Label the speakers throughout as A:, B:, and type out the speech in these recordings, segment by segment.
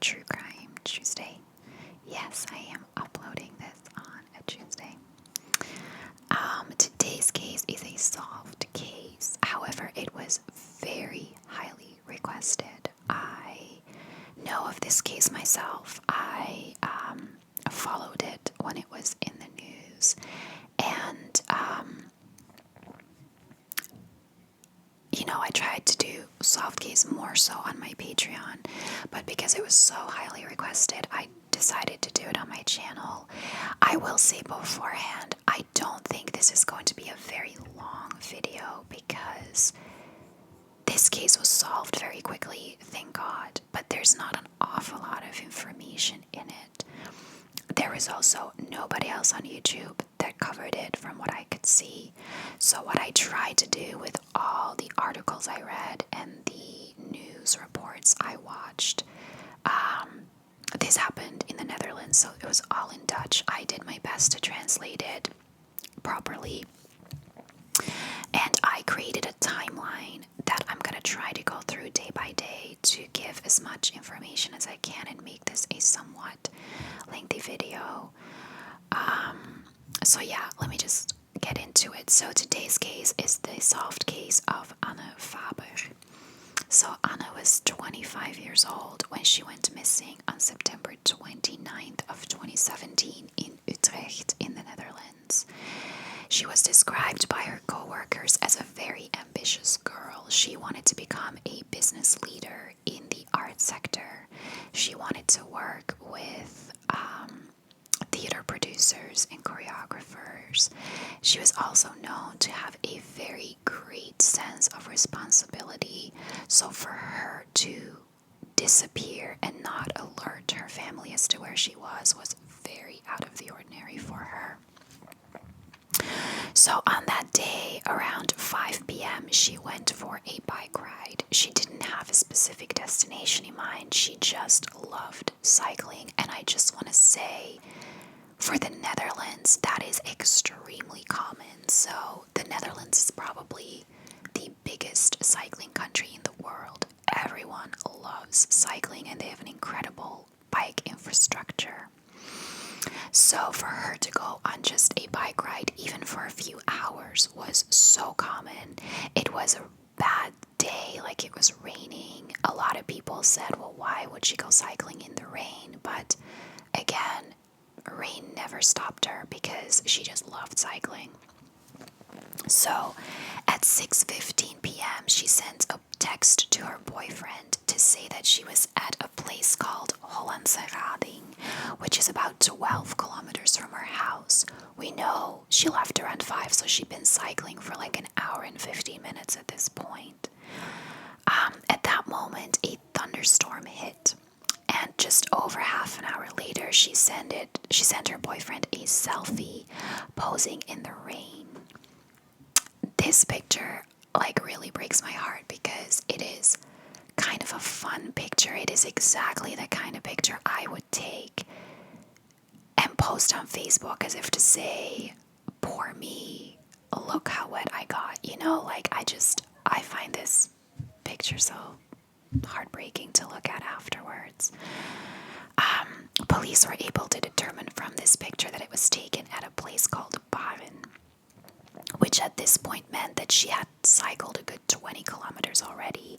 A: True Crime Tuesday. Yes, I am uploading this on a Tuesday. Today's case is a solved case. However, it was very highly requested. I know of this case myself. I followed it when it was in the news. And I tried to do solved case more so on my Patreon, but because it was so highly requested, I decided to do it on my channel. I will say beforehand, I don't think this is going to be a very long video because this case was solved very quickly, thank God, but there's not an awful lot of information in it. There was also nobody else on YouTube that covered it from what I could see. So what I tried to do with all the articles I read and the news reports I watched, this happened in the Netherlands, so it was all in Dutch. I did my best to translate it properly. And I created a timeline that I'm going to try to go through day by day to give as much information as I can and make this a somewhat lengthy video. So yeah, let me just get into it. So today's case is the solved case of Anne Faber. So Anne was 25 years old when she went missing on September 29th of 2017 in Utrecht in the Netherlands. She was described by her co-workers as a very ambitious girl. She wanted to become a business leader in the art sector. She wanted to work with theater producers and choreographers. She was also known to have a very great sense of responsibility. So for her to disappear and not alert her family as to where she was very out of the ordinary for her. So on that day, around 5 p.m., she went for a bike ride. She didn't have a specific destination in mind. She just loved cycling. And I just want to say, for the Netherlands, that is extremely common. So the Netherlands is probably the biggest cycling country in the world. Everyone loves cycling and they have an incredible bike infrastructure. So for her to go on just a bike ride, even for a few hours, was so common. It was a bad day, like it was raining. A lot of people said, well, why would she go cycling in the rain? But again, rain never stopped her because she just loved cycling. So at 6:15 p.m., she sent a text to her boyfriend to say that she was at a place called Hollandse Rading, which is about 12 kilometers from her house. We know she left around 5, so she'd been cycling for like an hour and 15 minutes at this point. At that moment, a thunderstorm hit. And just over half an hour later, she sent her boyfriend a selfie posing in the rain. This picture really breaks my heart because it is kind of a fun picture. It is exactly the kind of picture I would take and post on Facebook as if to say, poor me, look how wet I got. I find this picture so heartbreaking to look at afterwards. Police were able to determine from this picture that it was taken at a place called Baren, which at this point meant that she had cycled a good 20 kilometers already.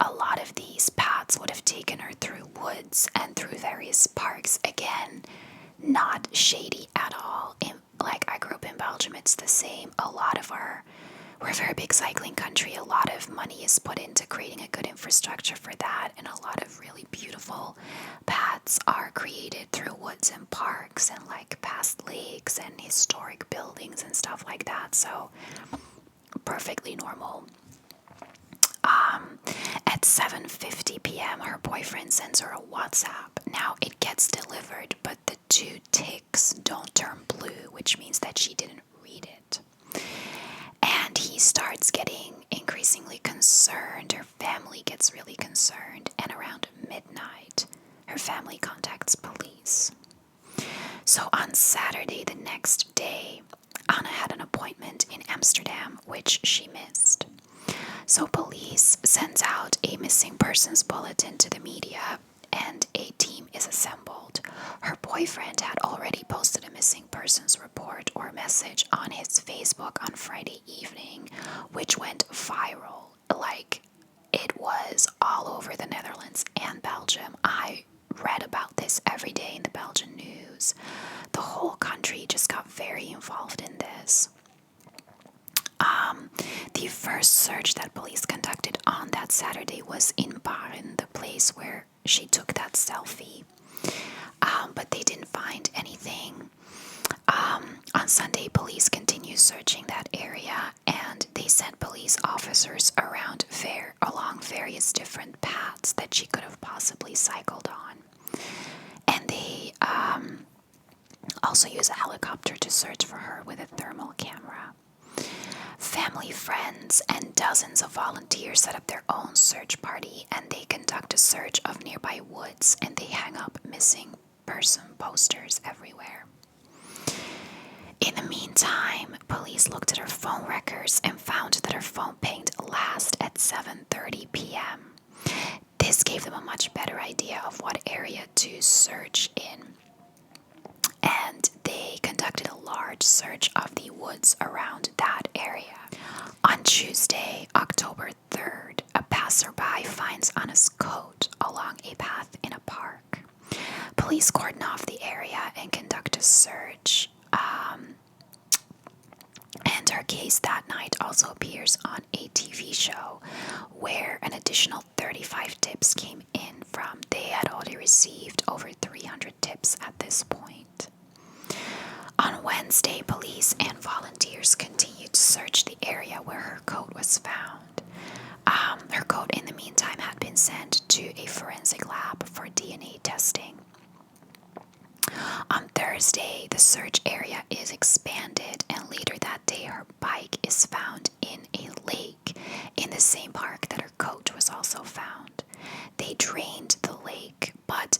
A: A lot of these paths would have taken her through woods and through various parks. Again, not shady at all. I grew up in Belgium, it's the same. We're a very big cycling country. A lot of money is put into creating a good infrastructure for that, and a lot of really beautiful paths are created through woods and parks and past lakes and historic buildings and stuff like that. So perfectly normal. At 7:50 p.m., her boyfriend sends her a WhatsApp. Now it gets delivered, but the 2 ticks don't turn blue, which means that she didn't read it. And he starts getting increasingly concerned. Her family gets really concerned. And around midnight, her family contacts police. So on Saturday, the next day, Anne had an appointment in Amsterdam, which she missed. So police sends out a missing persons bulletin to the media, and a team is assembled. Her boyfriend had already posted a missing persons report or message on his Facebook on Friday evening, which went viral. Like, it was all over the Netherlands and Belgium. I read about this every day in the Belgian news. The whole country just got very involved in this. The first search that police conducted on that Saturday was in Baren, the place where she took that selfie. But they didn't find anything. On Sunday, police continued searching that area, and they sent police officers along various different paths that she could have possibly cycled on. And they also used a helicopter to search for her with a thermal camera. Family, friends, and dozens of volunteers set up their own search party, and they conduct a search of nearby woods, and they hang up missing person posters everywhere. In the meantime, police looked at her phone records and found that her phone pinged last at 7:30 p.m. This gave them a much better idea of what area to search in, and they conducted a large search of the woods around that area. On Tuesday, October 3rd, a passerby finds Anna's coat along a path in a park. Police cordon off the area and conduct a search. And her case that night also appears on a TV show where an additional 35 tips came in from. They had already received over 300 tips at this point. On Wednesday, police and volunteers continued to search the area where her coat was found. Her coat, in the meantime, had been sent to a forensic lab for DNA testing. On Thursday, the search area is expanded, and later that day, her bike is found in a lake in the same park that her coat was also found. They drained the lake, but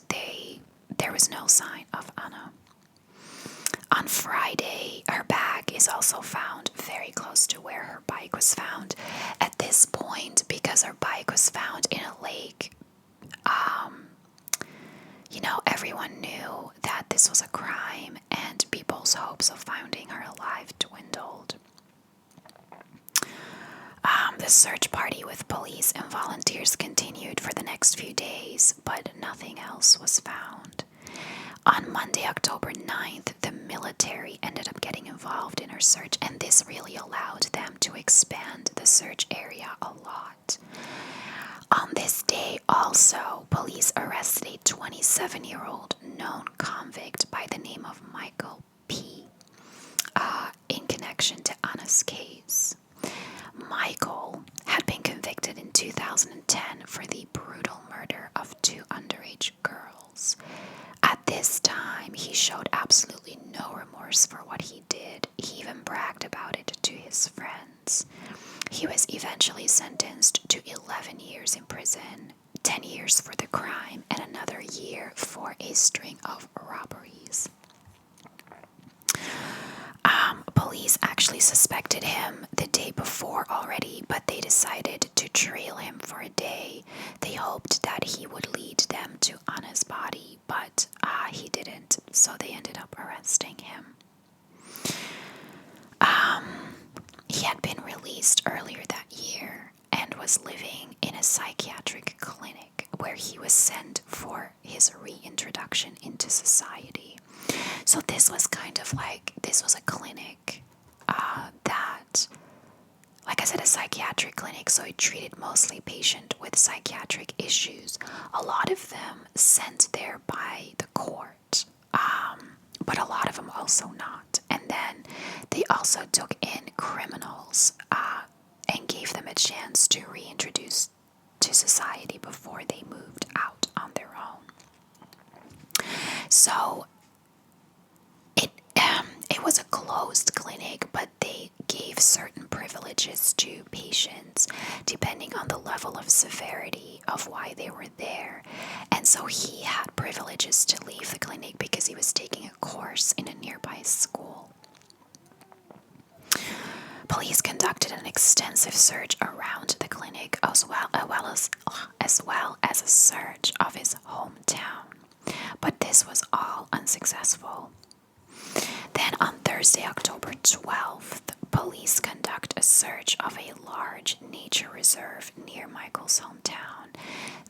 A: there was no sign of Anna. On Friday, her bag is also found very close to where her bike was found. At this point, because her bike was found in a lake, everyone knew that this was a crime, and people's hopes of finding her alive dwindled. The search party with police and volunteers continued for the next few days, but nothing else was found. On Monday, October 9th, the military ended up getting involved in her search, and this really allowed them to expand the search area a lot. On this day also, police arrested a 27-year-old known convict by the name of Michael P. In connection to Anna's case. Michael had been convicted in 2010 for the brutal murder of 2 underage girls. At this time, he showed absolutely no remorse for what he did. He even bragged about it to his friends. He was eventually sentenced to 11 years in prison, 10 years for the crime, and another year for a string of robberies. Police actually suspected him the day before already, but they decided to trail him for a day. They hoped that he would lead them to Anna's body, but he didn't, so they ended up arresting him. He had been released earlier that year and was living in a psychiatric clinic where he was sent for his reintroduction into society. So this was this was a clinic that, like I said, a psychiatric clinic, so it treated mostly patients with psychiatric issues. A lot of them sent there by the court, but a lot of them also not. And then they also took in criminals and gave them a chance to reintroduce to society before they moved out on their own. So it was a closed clinic, but they gave certain privileges to patients depending on the level of severity of why they were there. And so he had privileges to leave the clinic because he was taking a course in a nearby school. Police conducted an extensive search around the clinic as a search of his hometown. But this was all unsuccessful. Then on Thursday, October 12th, police conduct a search of a large nature reserve near Michael's hometown.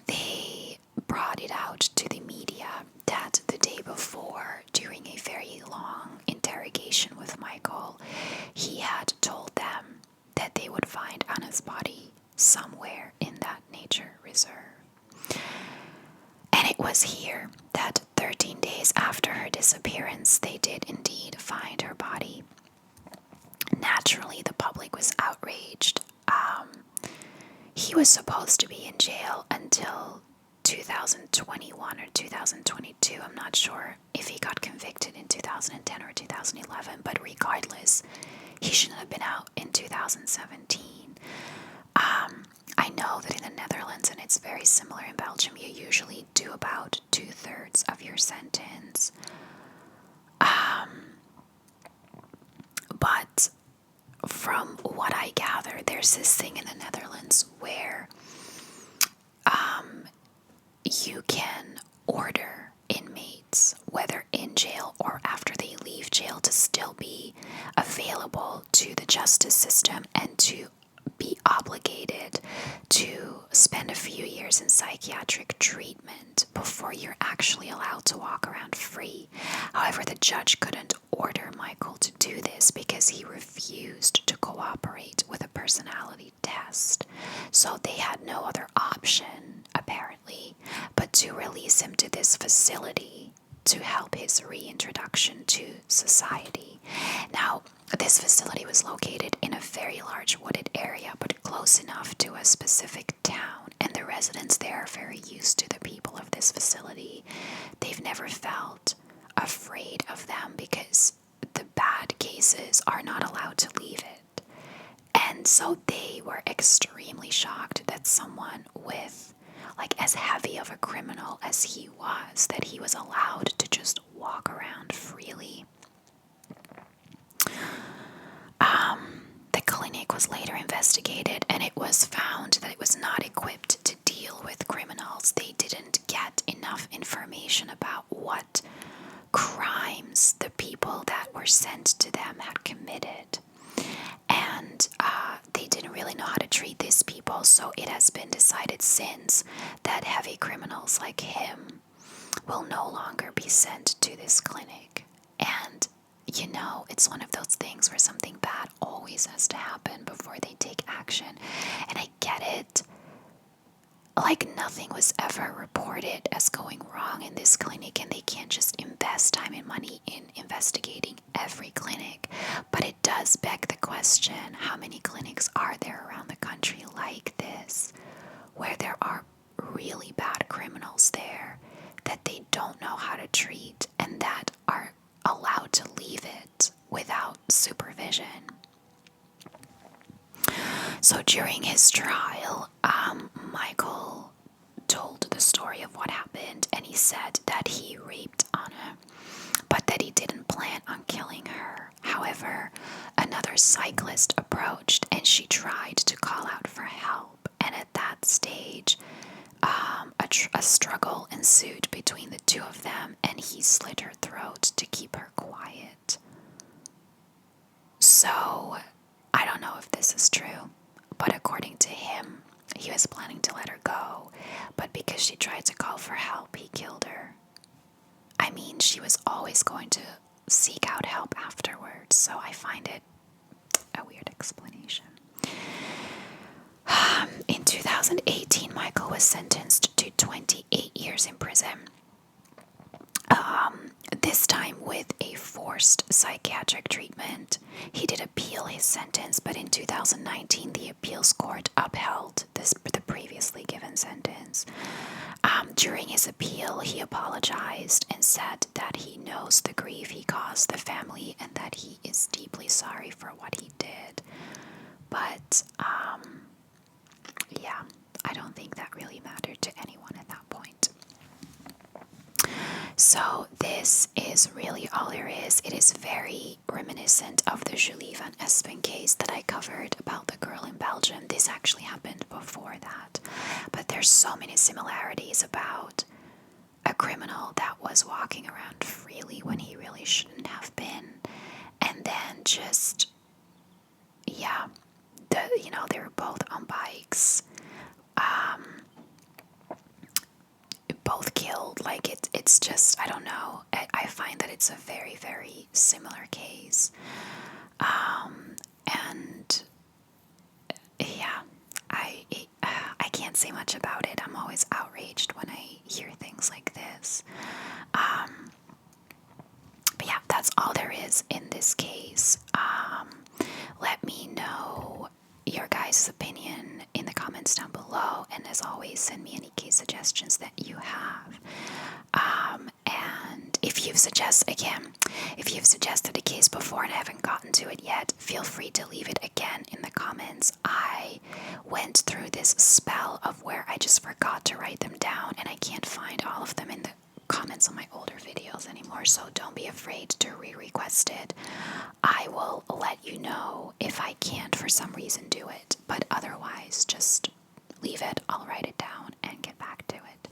A: They brought it out to the media that the day before, during a very long interrogation with Michael, he had told them that they would find Anna's body somewhere in that nature reserve. And it was here that 13 days after her disappearance, they did indeed find her body. Naturally, the public was outraged. He was supposed to be in jail until 2021 or 2022. I'm not sure if he got convicted in 2010 or 2011, but regardless, he shouldn't have been out in 2017. I know that in the Netherlands, and it's very similar in Belgium, you usually do about 2/3 of your sentence. But from what I gather, there's this thing in the Netherlands where you can order inmates, whether in jail or after they leave jail, to still be available to the justice system and to be obligated to spend a few years in psychiatric treatment before you're actually allowed to walk around free. However, the judge couldn't order Michael to do this because he refused to cooperate with a personality test. So they had no other option, apparently, but to release him to this facility to help his reintroduction to society. Now, this facility was located in a very large wooded area, but close enough to a specific town, and the residents there are very used to the people of this facility. They've never felt afraid of them because the bad cases are not allowed to leave it. And so they were extremely shocked that someone with as heavy of a criminal as he was, that he was allowed to just walk around freely. The clinic was later investigated, and it was found that it was not equipped to deal with criminals. They didn't get enough information about what crimes the people that were sent to them had committed. And they didn't really know how to treat these people, so it has been decided since that heavy criminals like him will no longer be sent to this clinic. And it's one of those things where something bad always has to happen before they take action. And I get it. Nothing was ever reported as going wrong in this clinic, and they can't just invest time and money in investigating every clinic. But it does beg the question, how many clinics are there around the country like this, where there are really bad criminals there that they don't know how to treat and that are allowed to leave it without supervision? So during his trial, Michael told the story of what happened, and he said that he raped Anna, but that he didn't plan on killing her. However, another cyclist approached and she tried to call out for help, and at that stage, a struggle ensued between the two of them, and he slit her throat to keep her quiet. So, I don't know if this is true, but according to him, he was planning to let her go, but because she tried to call for help, he killed her. I mean, she was always going to seek out help afterwards, so I find it a weird explanation. In 2018, Michael was sentenced to 28 years in prison. This time with a forced psychiatric treatment. He did appeal his sentence, but in 2019, the appeals court upheld the previously given sentence. During his appeal, he apologized and said that he knows the grief he caused the family and that he is deeply sorry for what he did. But, yeah, I don't think that really mattered to anyone at that point. So this is really all there is. It is very reminiscent of the Julie Van Espen case that I covered about the girl in Belgium. This actually happened before that. But there's so many similarities about a criminal that was walking around freely when he really shouldn't have been. And then just, yeah, they were both on bikes. Both killed. Like it's just, I don't know. I find that it's a very, very similar case. And yeah, I can't say much about it. I'm always outraged when I hear things like this. But yeah, that's all there is in this case. Let me know your guys' opinion in the comments down below, and as always, send me any case suggestions that you have. And if you've suggested a case before and I haven't gotten to it yet, feel free to leave it again in the comments. I went through this spell of where I just forgot to write them down, and I can't find all of them in the comments on my older videos anymore, so don't be afraid to re-request it. I will let you know if I can't for some reason do it, but otherwise just leave it, I'll write it down and get back to it.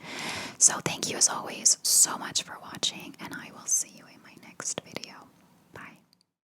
A: So thank you as always so much for watching, and I will see you again.